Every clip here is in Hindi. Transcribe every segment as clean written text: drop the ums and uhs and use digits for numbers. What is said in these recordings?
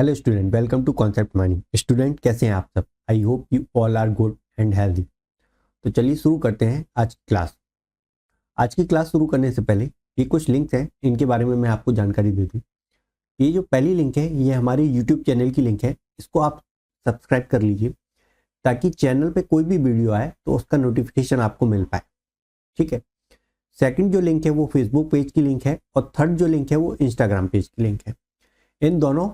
Hello student, welcome to concept mining. Student कैसे हैं आप सब? I hope you all are good and healthy. तो चलिए शुरू करते हैं आज की क्लास। आज की क्लास शुरू करने से पहले ये कुछ लिंक्स हैं, इनके बारे में मैं आपको जानकारी दे दूं। ये जो पहली लिंक है ये हमारे यूट्यूब चैनल की लिंक है, इसको आप सब्सक्राइब कर लीजिए ताकि चैनल पे कोई भी वीडियो आए तो उसका नोटिफिकेशन आपको मिल पाए। ठीक है। सेकंड जो लिंक है वो फेसबुक पेज की लिंक है और थर्ड जो लिंक है वो इंस्टाग्राम पेज की लिंक है। इन दोनों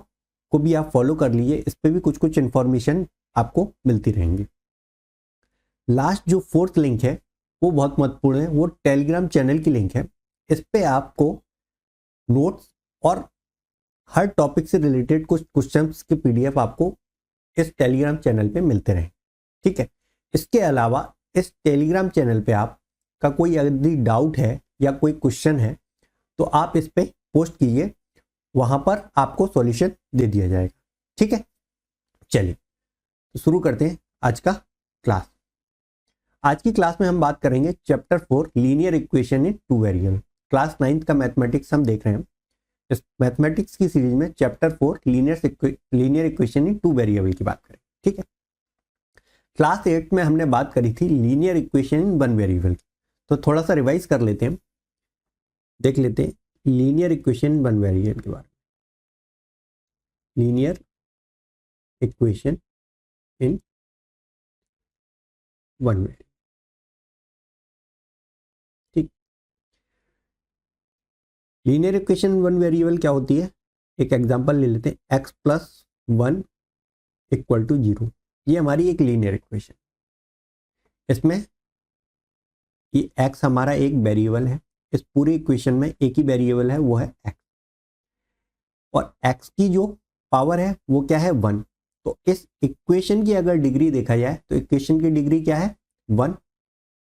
को भी आप फॉलो कर लीजिए, इस पे भी कुछ कुछ इंफॉर्मेशन आपको मिलती रहेंगी। लास्ट जो फोर्थ लिंक है वो बहुत महत्वपूर्ण है, वो टेलीग्राम चैनल की लिंक है। इस पे आपको नोट्स और हर टॉपिक से रिलेटेड कुछ क्वेश्चंस के पीडीएफ आपको इस टेलीग्राम चैनल पे मिलते रहें। ठीक है। इसके अलावा इस टेलीग्राम चैनल पे आपका कोई यदि डाउट है या कोई क्वेश्चन है तो आप इस पे पोस्ट कीजिए, वहां पर आपको सॉल्यूशन दे दिया जाएगा। ठीक है। चलिए तो शुरू करते हैं आज का क्लास। आज की क्लास में हम बात करेंगे चैप्टर 4 लीनियर इक्वेशन इन टू वेरिएबल। क्लास 9th का मैथमेटिक्स हम देख रहे हैं। इस मैथमेटिक्स की सीरीज में चैप्टर 4 लीनियर इक्वेशन इन टू वेरिएबल की बात करें। ठीक है। क्लास 8 में हमने बात करी थी linear equation in one variable की, तो थोड़ा सा रिवाइज कर लेते हैं, देख लेते हैं linear equation in one variable के बारे में। Linear equation in one variable. ठीक। लीनियर इक्वेशन वन वेरिएबल क्या होती है? एक एग्जांपल ले लेते हैं, x प्लस 1 इक्वल टू 0। ये हमारी एक लीनियर इक्वेशन। इसमें ये x हमारा एक वेरिएबल है, इस पूरी इक्वेशन में एक ही वेरिएबल है, वो है x। और x की जो पावर है वो क्या है? 1। तो इस इक्वेशन की अगर डिग्री देखा जाए तो इक्वेशन की डिग्री क्या है? 1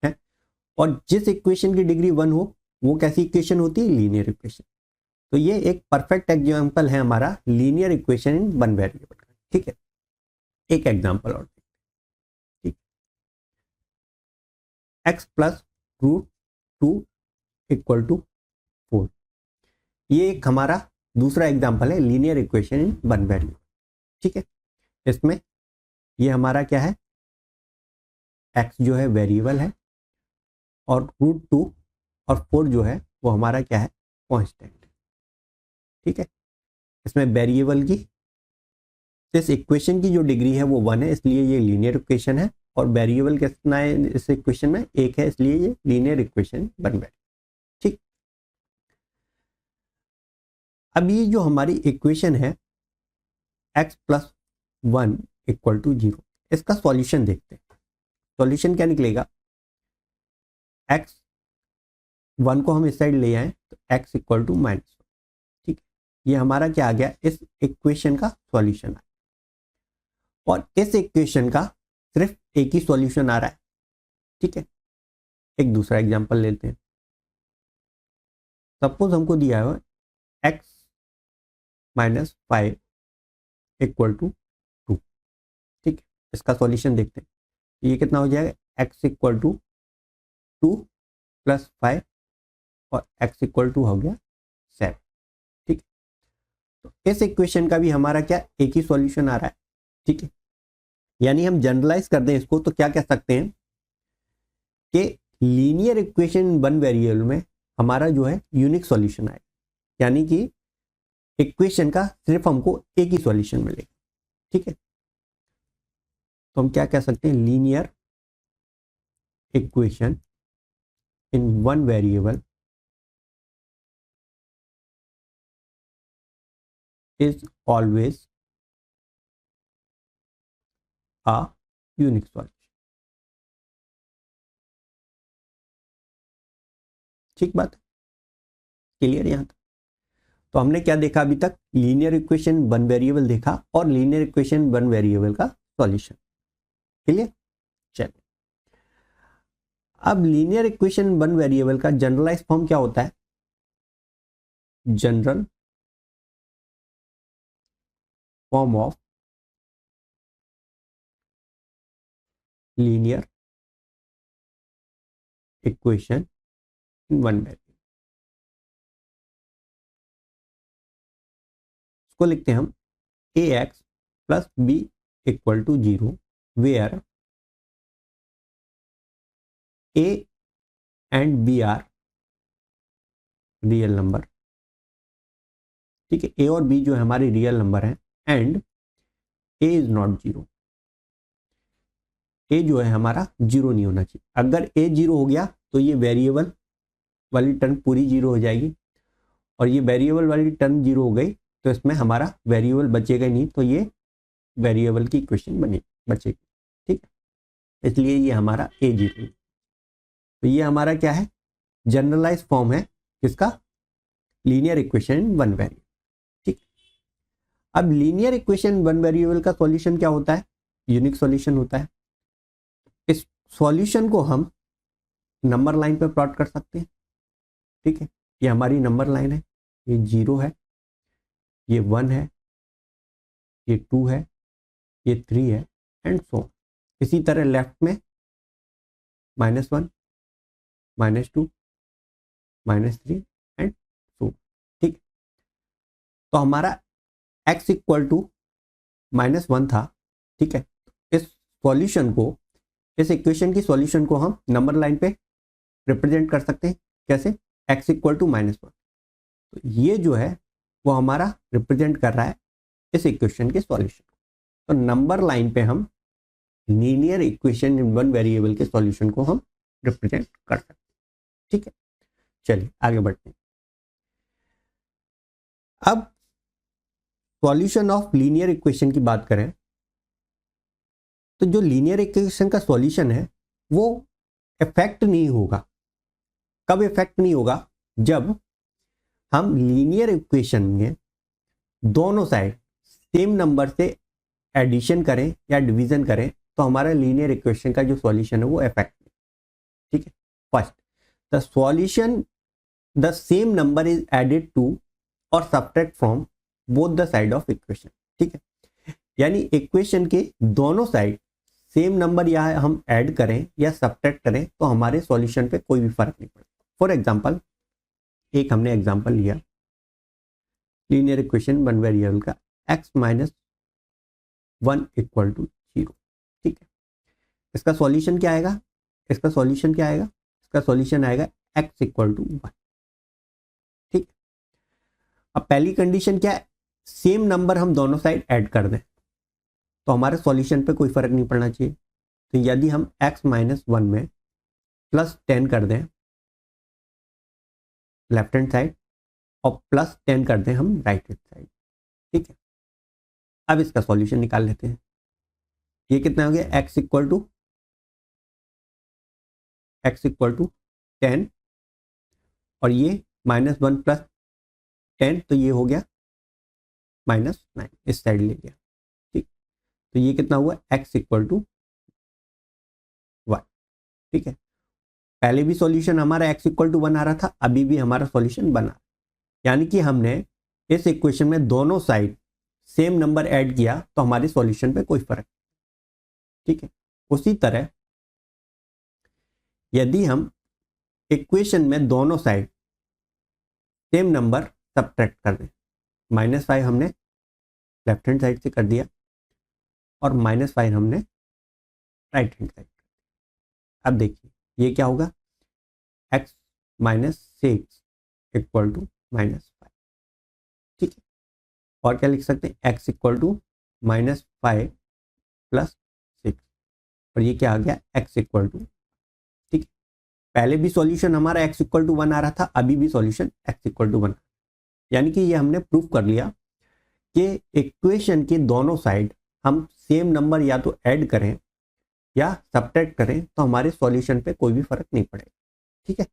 है। और जिस इक्वेशन की डिग्री 1 हो वो कैसी इक्वेशन होती है? Linear equation. तो ये एक परफेक्ट एग्जांपल है हमारा linear equation in one variable का। ठीक है। एक एग्जांपल और, ठीक, x plus root 2 equal to 4। ये एक हमारा दूसरा एग्जांपल है linear equation in one variable. ठीक है। इसमें ये हमारा क्या है? x जो है वेरिएबल है और रूट 2 और 4 जो है वो हमारा क्या है? कांस्टेंट। ठीक है। इसमें वेरिएबल की इस इक्वेशन की जो डिग्री है वो 1 है, इसलिए ये लीनियर इक्वेशन है। और वेरिएबल कितना है इस इक्वेशन में? 1 है, इसलिए ये लीनियर इक्वेशन बन गई। ठीक। अब ये जो हमारी इक्वेशन है x प्लस 1 इक्वल टू 0, इसका सॉल्यूशन देखते हैं। सॉल्यूशन क्या निकलेगा? x 1 को हम इस साइड ले आए तो x इक्वल टू -1। ठीक। ये हमारा क्या आ गया? इस इक्वेशन का सॉल्यूशन। और इस इक्वेशन का सिर्फ एक ही सॉल्यूशन आ रहा है। ठीक है। एक दूसरा एग्जांपल लेते हैं। सपोज हमको दिया है x माइनस 5 इक्वल टू 2। ठीक है। इसका सॉल्यूशन देखते हैं। ये कितना हो जाएगा? x इक्वल टू 2 प्लस 5 और x इक्वल टू हो गया 7। ठीक है। तो इस इक्वेशन का भी हमारा क्या? एक ही सॉल्यूशन आ रहा है। ठीक है। यानी हम जनरलाइज कर दें इसको तो क्या कह सकते हैं कि लीनियर इक्वेशन वन वेरिएबल में हमारा जो है यूनिक सॉल्यूशन आएगा, यानी कि इक्वेशन का सिर्फ हमको एक ही सॉल्यूशन मिलेगा। ठीक है। तो हम क्या कह सकते हैं? Linear equation in one variable is always a unique solution. ठीक बात, क्लियर यहां तक? तो हमने क्या देखा अभी तक? लीनियर इक्वेशन वन वेरिएबल देखा और लीनियर इक्वेशन वन वेरिएबल का सॉल्यूशन। क्लियर? चलिए, अब लीनियर इक्वेशन वन वेरिएबल का जनरलाइज फॉर्म क्या होता है? General form of linear equation in one variable. इसको लिखते हैं हम ax plus b equal to 0 where a and b are real number. ठीक है, ए और बी जो है हमारे रियल नंबर है and A is not zero. A जो है हमारा जीरो नहीं होना चाहिए। अगर ए जीरो हो गया तो ये वेरिएबल वाली टर्म पूरी जीरो हो जाएगी, और ये वेरिएबल वाली टर्म जीरो हो गई तो इसमें हमारा वेरिएबल बचेगा नहीं, तो ये वेरिएबल की इक्वेशन बचेगी। ठीक है, इसलिए ये हमारा ए जीरो। तो ये हमारा क्या है, जनरलाइज फॉर्म है किसका, linear equation in one variable. ठीक, अब लीनियर इक्वेशन वन वेरिएबल का सॉल्यूशन क्या होता है, यूनिक सॉल्यूशन होता है। इस सॉल्यूशन को हम नंबर लाइन पे प्लॉट कर सकते हैं। ठीक है, ये हमारी नंबर लाइन है, ये 0 है, ये 1 है, ये 2 है, ये 3 है एंड सो। इसी तरह लेफ्ट में -1, -2, -3 एंड सो। ठीक, तो हमारा x इक्वल टू -1 था। ठीक है, इस सॉल्यूशन को, इस इक्वेशन की सॉल्यूशन को हम नंबर लाइन पे रिप्रेजेंट कर सकते हैं। कैसे, x इक्वल टू -1। तो ये जो है वो हमारा रिप्रेजेंट कर रहा है इस इक्वेशन के सॉल्यूशन को। तो नंबर लाइन पे हम linear equation in one variable के सॉल्यूशन को हम रिप्रेजेंट कर सकते हैं। ठीक है, चलिए आगे बढ़ते हैं। अब सॉल्यूशन ऑफ लीनियर इक्वेशन की बात करें तो जो लीनियर इक्वेशन का सॉल्यूशन है वो इफेक्ट नहीं होगा। कब इफेक्ट नहीं होगा, जब हम लीनियर इक्वेशन में दोनों साइड सेम नंबर से एडिशन करें या डिवीजन करें तो हमारा लीनियर इक्वेशन का जो सॉल्यूशन है वो इफेक्ट नहीं। ठीक है, first the solution, the same number is added to और subtract from both the side of equation. ठीक है, यानी इक्वेशन के दोनों साइड सेम नंबर या हम ऐड करें या सब्ट्रैक्ट करें तो हमारे सॉल्यूशन पे कोई भी फर्क नहीं पड़ता। फॉर एग्जांपल, एक हमने एग्जांपल लिया लीनियर इक्वेशन वन वेरिएबल का x - 1 इक्वल टू 0। ठीक है, इसका सॉल्यूशन क्या आएगा, इसका सॉल्यूशन क्या आएगा, इसका सॉल्यूशन आएगा x इक्वल टू 1। ठीक, अब पहली कंडीशन क्या है, सेम नंबर हम दोनों साइड ऐड कर दें तो हमारे सॉल्यूशन पे कोई फर्क नहीं पड़ना चाहिए। तो यदि हम x - 1 में +10 कर दें लेफ्ट हैंड साइड और +10 कर दें हम राइट हैंड साइड। ठीक है, अब इसका सॉल्यूशन निकाल लेते हैं। ये कितना हो गया, x इक्वल टू 10 और ये -1 + 10 तो ये हो गया -9, इस साइड ले गया। ठीक, तो ये कितना हुआ, x इक्वल टू 1। ठीक है, पहले भी सॉल्यूशन हमारा x इक्वल टू 1 आ रहा था, अभी भी हमारा सॉल्यूशन बना, यानी कि हमने इस इक्वेशन में दोनों साइड सेम नंबर ऐड किया तो हमारे सॉल्यूशन पे कोई फर्क। ठीक है, उसी तरह यदि हम इक्वेशन में दोनों साइड सेम नंबर सब्ट्रैक्ट कर दें, -5 हमने लेफ्ट हैंड साइड से कर दिया और -5 हमने राइट हैंड साइड। अब देखिए ये क्या होगा, x - 6 इक्वल टू -5। ठीक है, और क्या लिख सकते हैं, x इक्वल टू -5 + 6 और ये क्या आ गया, x इक्वल टू। ठीक है, पहले भी सॉल्यूशन हमारा x इक्वल टू 1 आ रहा था, अभी भी सॉल्यूशन x इक्वल टू 1। यानी कि ये हमने प्रूव कर लिया कि इक्वेशन के दोनों साइड हम सेम नंबर या तो ऐड करें या सब्ट्रैक्ट करें तो हमारे सॉल्यूशन पे कोई भी फर्क नहीं पड़ेगा। ठीक है,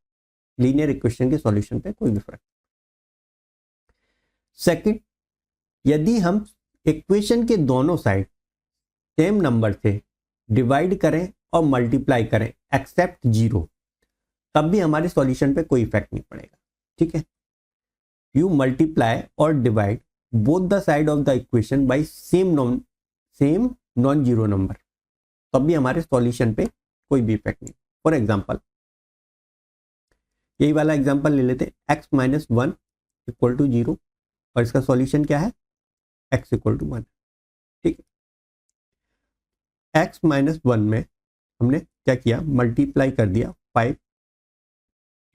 लीनियर इक्वेशन के सॉल्यूशन पे कोई भी फर्क। सेकंड, यदि हम इक्वेशन के दोनों साइड सेम नंबर से डिवाइड करें और मल्टीप्लाई करें एक्सेप्ट 0, तब भी हमारे सॉल्यूशन पे कोई इफेक्ट नहीं पड़ेगा। ठीक है, यू मल्टीप्लाई और divide both the side of the equation by same non zero number, तब भी हमारे सॉल्यूशन पे कोई भी इफेक्ट नहीं। फॉर एग्जांपल, यही वाला एग्जांपल ले लेते हैं, x - 1 इक्वल टू 0 और इसका सॉल्यूशन क्या है, x इक्वल टू 1। x-1 में हमने क्या किया, मल्टीप्लाई कर दिया 5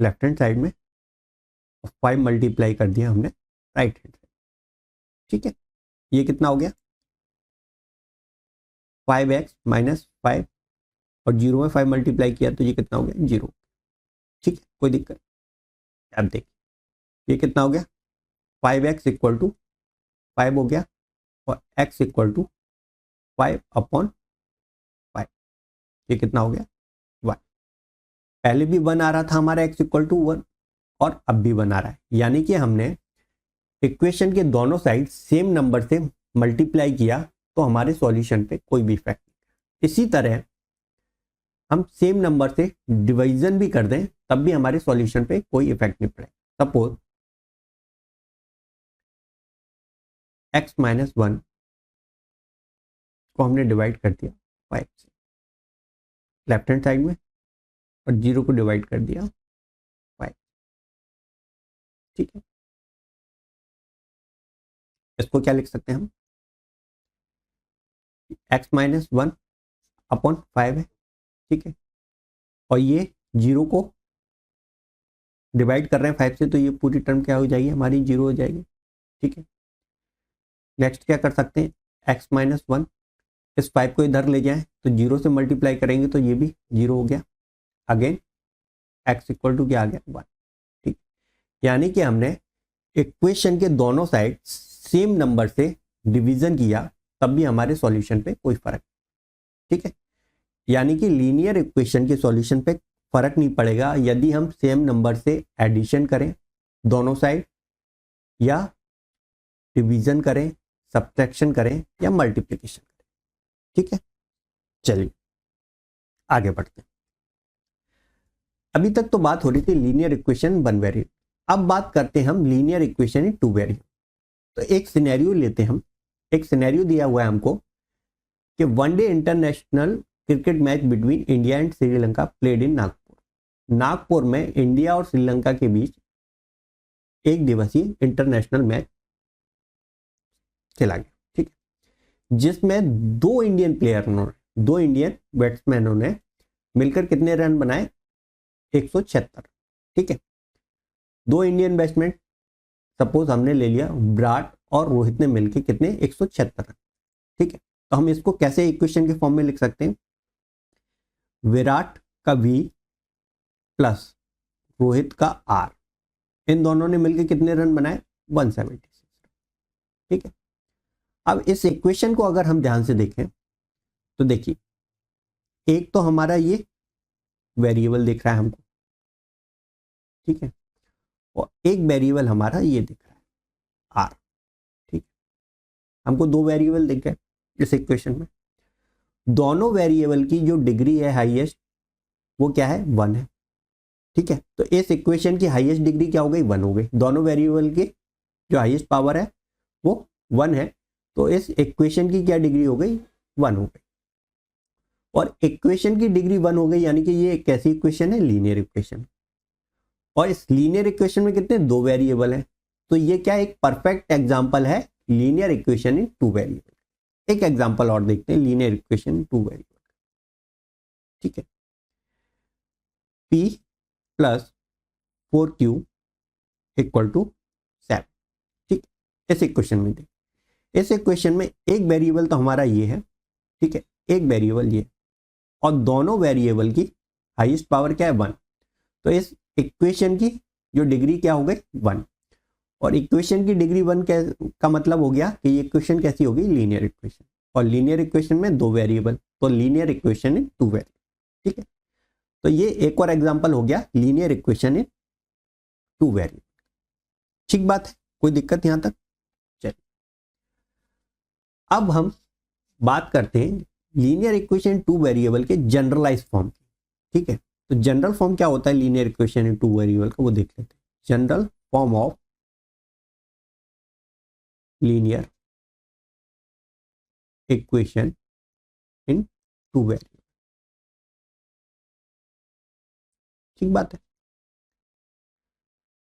लेफ्ट हैंड साइड में, 5 मल्टीप्लाई कर दिया हमने राइट हैंड साइड। ठीक है, ये कितना हो गया 5x माइनस 5 और 0 में 5 मल्टीप्लाई किया तो ये कितना हो गया 0। ठीक है, कोई दिक्कत। अब देखिए ये कितना हो गया 5x इक्वल टू 5 हो गया और x इक्वल टू 5/5, ये कितना हो गया 1। पहले भी 1 आ रहा था हमारा x इक्वल टू 1 और अब भी 1 आ रहा है, यानी कि हमने इक्वेशन के दोनों साइड सेम नंबर से मल्टीप्लाई किया तो हमारे सॉल्यूशन पे कोई भी इफेक्ट नहीं। इसी तरह हम सेम नंबर से डिवीजन भी कर दें तब भी हमारे सॉल्यूशन पे कोई इफेक्ट नहीं पड़ेगा। सपोज x-1 को हमने डिवाइड कर दिया 5 से लेफ्ट हैंड साइड में और 0 को डिवाइड कर दिया 5। ठीक है, इसको क्या लिख सकते हैं हम, x-1 अपॉन 5 है। ठीक है, और ये 0 को डिवाइड कर रहे हैं 5 से तो ये पूरी टर्म क्या हो जाएगी हमारी 0 हो जाएगी। ठीक है, नेक्स्ट क्या कर सकते हैं, x-1 इस 5 को इधर ले जाएं तो 0 से मल्टीप्लाई करेंगे तो ये भी 0 हो गया। अगेन x इक्वल टू क्या आ गया 1। ठीक, यानी कि हमने इक्वेशन के दोनों साइड सेम नंबर से डिवीजन किया तब भी हमारे सॉल्यूशन पे कोई फर्क। ठीक है, यानी कि लीनियर इक्वेशन के सॉल्यूशन पे फर्क नहीं पड़ेगा यदि हम सेम नंबर से एडिशन करें दोनों साइड या डिवीजन करें, सब्ट्रैक्शन करें या मल्टीप्लिकेशन करें। ठीक है, चलिए आगे बढ़ते हैं। अभी तक तो बात हो रही थी लीनियर इक्वेशन 1 वेरिएबल, अब बात करते हैं हम लीनियर इक्वेशन इन 2 वेरिएबल। तो एक सिनेरियो लेते हैं हम, एक सिनेरियो दिया हुआ है हमको कि one day international cricket match between India and Sri Lanka played in Nagpur. Nagpur में इंडिया और श्रीलंका के बीच एक दिवसीय इंटरनेशनल मैच खेला गया। ठीक है, जिसमें दो इंडियन बैट्समैनों ने मिलकर कितने रन बनाए 176। ठीक है, दो इंडियन बैट्समैन सपोज हमने ले लिया विराट और रोहित ने मिलकर कितने 176 रन। ठीक है, तो हम इसको कैसे इक्वेशन के फॉर्म में लिख सकते हैं, विराट का V प्लस रोहित का R, इन दोनों ने मिलकर कितने रन बनाए 176। ठीक है, अब इस इक्वेशन को अगर हम ध्यान से देखें तो देखिए एक तो हमारा ये वेरिएबल दिख रहा है हमको। ठीक है, और एक वेरिएबल हमारा ये दिख रहा है R। ठीक है, हमको दो वेरिएबल दिख गए इस इक्वेशन में। दोनों वेरिएबल की जो डिग्री है हाईएस्ट वो क्या है 1 है। ठीक है, तो इस इक्वेशन की हाईएस्ट डिग्री क्या हो गई 1 हो गई। दोनों वेरिएबल की जो हाईएस्ट पावर है वो 1 है, तो इस इक्वेशन की क्या डिग्री हो गई 1 हो गई। और इक्वेशन की डिग्री 1 हो गई यानी कि ये एक कैसी इक्वेशन है, लीनियर इक्वेशन। और इस लीनियर इक्वेशन में कितने दो वेरिएबल हैं, तो ये क्या एक परफेक्ट एग्जांपल है लीनियर इक्वेशन इन 2 वेरिएबल। एक एग्जांपल और देखते हैं लीनियर इक्वेशन इन 2 वेरिएबल। ठीक है, P plus 4Q equal to 7। ठीक, इस इक्वेशन में देख, इस इक्वेशन में एक वेरिएबल तो हमारा ये है। ठीक है, एक वेरिएबल ये और दोनों वेरिएबल की हाईएस्ट पावर क्या है 1, तो इस इक्वेशन की जो डिग्री क्या हो गई 1। और इक्वेशन की डिग्री 1 का मतलब हो गया कि ये इक्वेशन कैसी होगी लीनियर इक्वेशन। और लीनियर इक्वेशन में दो वेरिएबल, तो लीनियर इक्वेशन इन 2 वेरिएबल। ठीक है, तो ये एक और एग्जांपल हो गया लीनियर इक्वेशन इन 2 वेरिएबल। ठीक बात है, कोई दिक्कत यहां तक। चलिए अब हम बात करते हैं लीनियर इक्वेशन 2 वेरिएबल के जनरलाइज फॉर्म की। ठीक है, तो जनरल फॉर्म क्या होता है लीनियर इक्वेशन इन 2 वेरिएबल का, वो देख लेते हैं। General form of linear equation in 2 variable. ठीक बात है,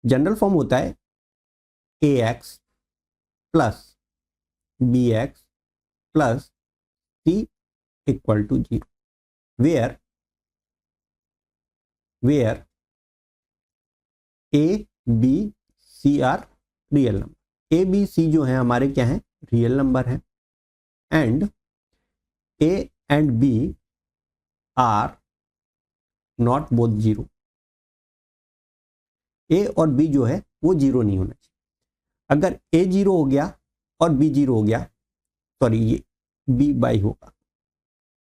जनरल फॉर्म होता है ax plus bx plus c equal to 0, where A B C are real number. A B C जो है हमारे क्या है, रियल नंबर है, and A and B are not both 0। A और बी जो है वो 0 नहीं होना चाहिए। अगर ए 0 हो गया और बी 0 हो गया, सॉरी ये बी बाई होगा,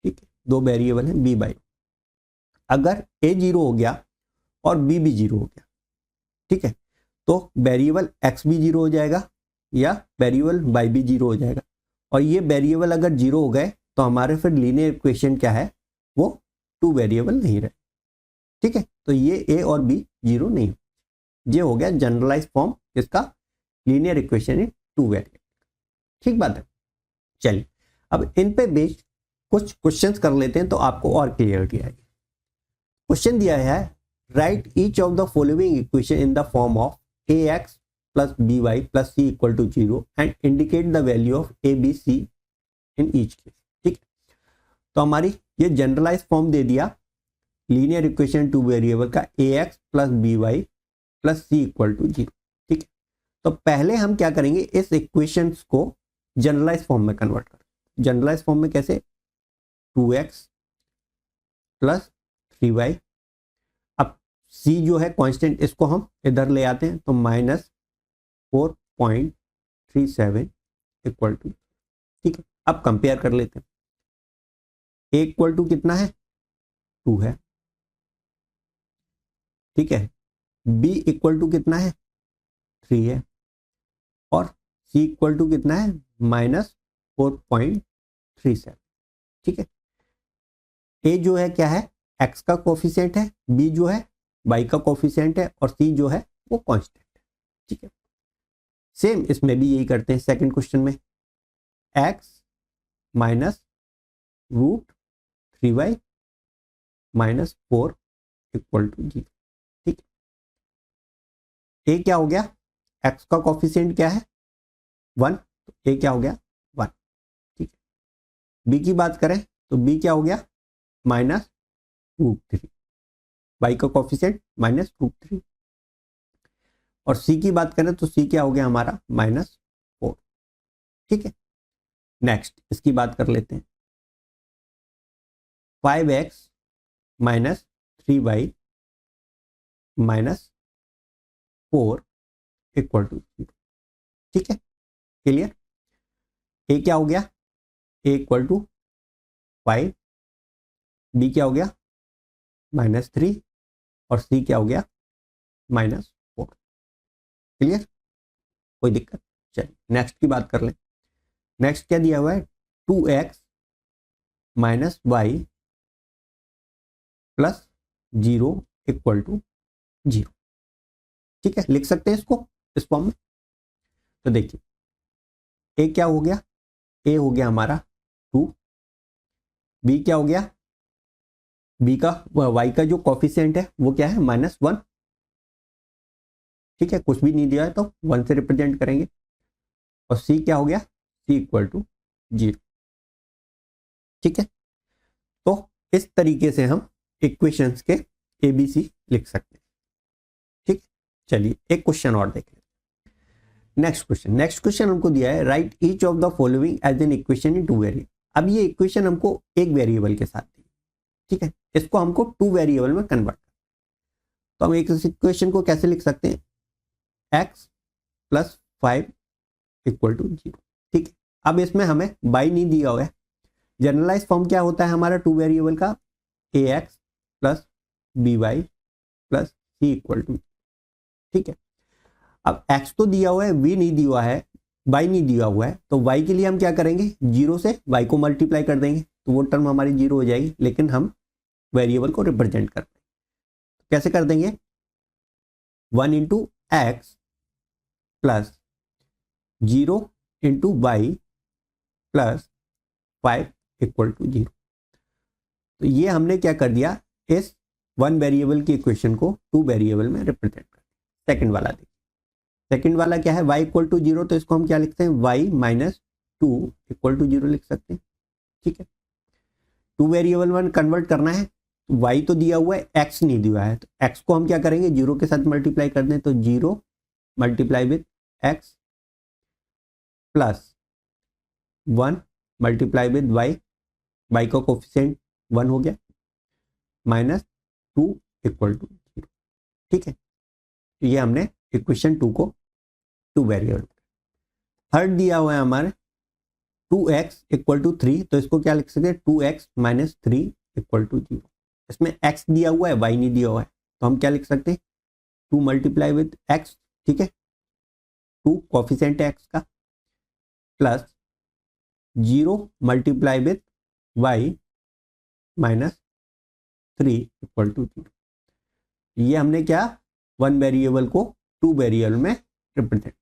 ठीक है, दो वेरिएबल है बी बाई। अगर ए 0 हो गया और बी भी 0 हो गया, ठीक है, तो वेरिएबल एक्स भी 0 हो जाएगा या वेरिएबल वाई भी 0 हो जाएगा। और ये वेरिएबल अगर 0 हो गए तो हमारे फिर लीनियर इक्वेशन क्या है, वो 2 वेरिएबल नहीं रहे, ठीक है। तो ये ए और बी 0 नहीं हो, ये हो गया जनरलाइज फॉर्म इसका, लीनियर इक्वेशन इन 2 वेरिएबल, ठीक बात है। चलिए अब इन पे बेस्ड कुछ क्वेश्चंस कर लेते हैं तो आपको और क्लियरिटी आएगी। क्वेश्चन दिया है, write each of the following equation in the form of A X plus B Y plus C equal to 0 and indicate the value of A B C in each case, ठीक। तो हमारी ये जनरलाइज फॉर्म दे दिया लीनियर इक्वेशन 2 वेरिएबल का, A X plus B Y plus C equal to 0, ठीक है। तो पहले हम क्या करेंगे, इस इक्वेशंस को जनरलाइज फॉर्म में कन्वर्ट कर। जनरलाइज फॉर्म में कैसे, 2x प्लस 3y, अब c जो है कांस्टेंट, इसको हम इधर ले आते हैं तो -4.37 इक्वल टू, ठीक है। अब कंपेयर कर लेते हैं, a इक्वल टू कितना है, 2 है, ठीक है, b इक्वल टू कितना है, 3 है, और c इक्वल टू कितना है, -4.37, ठीक है। a जो है क्या है, x का कोफिशिएंट है, b जो है y का कोफिशिएंट है, और c जो है वो कांस्टेंट है, ठीक है। सेम इसमें भी यही करते हैं सेकंड क्वेश्चन में, x minus √3y minus 4 equal to 0, ठीक है। a क्या हो गया, x का कोफिशिएंट क्या है 1, तो a क्या हो गया 1, ठीक है। b की बात करें तो b क्या हो गया, -√3, y का कोफिशिएंट -√3, और c की बात करें तो c क्या हो गया हमारा -4, ठीक है। नेक्स्ट इसकी बात कर लेते हैं, 5x minus 3y minus 4 equal to 0, ठीक है, क्लियर। a क्या हो गया, a इक्वल टू 5, b क्या हो गया -3, और c क्या हो गया -4, क्लियर, कोई दिक्कत। चलिए नेक्स्ट की बात कर लें। नेक्स्ट क्या दिया हुआ है, 2x minus Y plus 0 equal to 0, ठीक है, लिख सकते हैं इसको इस फॉर्म में। तो देखिए a क्या हो गया, a हो गया हमारा 2, b क्या हो गया, b का y का जो कोफिशिएंट है वो क्या है -1, ठीक है, कुछ भी नहीं दिया है तो 1 से रिप्रेजेंट करेंगे, और c क्या हो गया, c इक्वल टू 0, ठीक है। तो इस तरीके से हम इक्वेशंस के ABC लिख सकते हैं, ठीक। चलिए एक क्वेश्चन और देखें। नेक्स्ट क्वेश्चन हमको दिया है, write each of the following as an equation in 2 variable. अब ये इक्वेशन हमको एक वेरिएबल के साथ दी, ठीक है, इसको हमको 2 वेरिएबल में कन्वर्ट करना। तो हम एक इक्वेशन को कैसे लिख सकते हैं, x प्लस 5 इक्वल टू 0, ठीक है। अब इसमें हमें बाई नहीं दिया हुआ है, जनरलाइज फॉर्म क्या होता है हमारा 2 वेरिएबल का, ax plus B Y plus C equal to, ठीक है। अब x तो दिया हुआ है, v नहीं दिया हुआ है, y नहीं दिया हुआ है, तो y के लिए हम क्या करेंगे, 0 से y को मल्टीप्लाई कर देंगे तो वो टर्म हमारी 0 हो जाएगी, लेकिन हम वेरिएबल को रिप्रेजेंट कर देंगे, तो कैसे कर देंगे, 1 into X plus 0 into Y plus 5 equal to 0। तो ये हमने क्या कर दिया, इस 1 वेरिएबल की इक्वेशन को 2 वेरिएबल में रिप्रेजेंट कर दिया। सेकंड वाला देखिए, सेकंड वाला क्या है, y इक्वल टू 0, तो इसको हम क्या लिखते हैं, y माइनस 2 इक्वल टू 0 लिख सकते हैं, ठीक है। टू वेरिएबल में कन्वर्ट करना है, वाई तो दिया हुआ है, एक्स नहीं दिया है, तो एक्स को हम क्या करेंगे, जीरो के साथ मल्टीप्लाई कर दें, तो zero multiply with X plus 1 multiply with Y, Y का कोफिशिएंट 1 हो गया, माइनस 2 इक्वल टू 0। ठीक है, तो ये हमने इक्वेशन 2 को टू वेरिएबल, थर्ड दिया हुआ है हमारे 2x इक्वल टू 3, तो इसको क्या लिख सकते हैं, 2x माइनस 3 इक्वल टू 0। इसमें x दिया हुआ है, y नहीं दिया हुआ है, तो हम क्या लिख सकते हैं, 2 मल्टीप्लाई विद x, ठीक है, 2 कोफिशिएंट है x का, plus 0 multiply with y minus 3 equal to 0। ये हमने क्या, वन वेरिएबल को टू वेरिएबल में रिप्रेजेंट।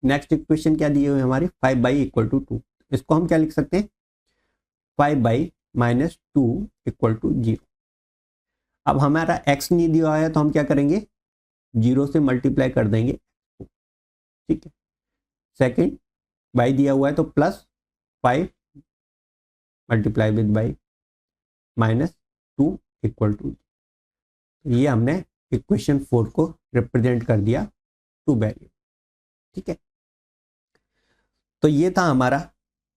नेक्स्ट इक्वेशन क्या दी हुई है हमारी, 5 इक्वल टू 2, इसको हम क्या लिख सकते हैं, 5 माइनस 2 इक्वल टू 0। अब हमारा x नहीं दिया है, तो हम क्या करेंगे, 0 से मल्टीप्लाई कर देंगे, ठीक है। सेकंड y दिया हुआ है, तो plus 5 multiply with y minus 2 equal to, ये हमने इक्वेशन 4 को रिप्रेजेंट कर दिया टू वेरिएबल। ठीक है, तो ये था हमारा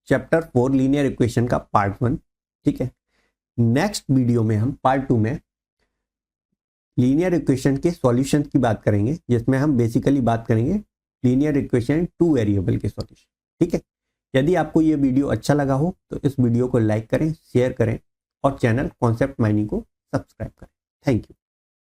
चैप्टर 4 लीनियर इक्वेशन का पार्ट 1। ठीक है, नेक्स्ट वीडियो में हम पार्ट 2 में लीनियर इक्वेशन के सॉल्यूशन की बात करेंगे, जिसमें हम बेसिकली बात करेंगे लीनियर इक्वेशन टू वेरिएबल के सॉल्यूशन। ठीक है, यदि आपको ये वीडियो अच्छा लगा हो तो इस वीडियो को लाइक करें, शेयर करें और चैनल कॉन्सेप्ट माइनिंग को सब्सक्राइब करें।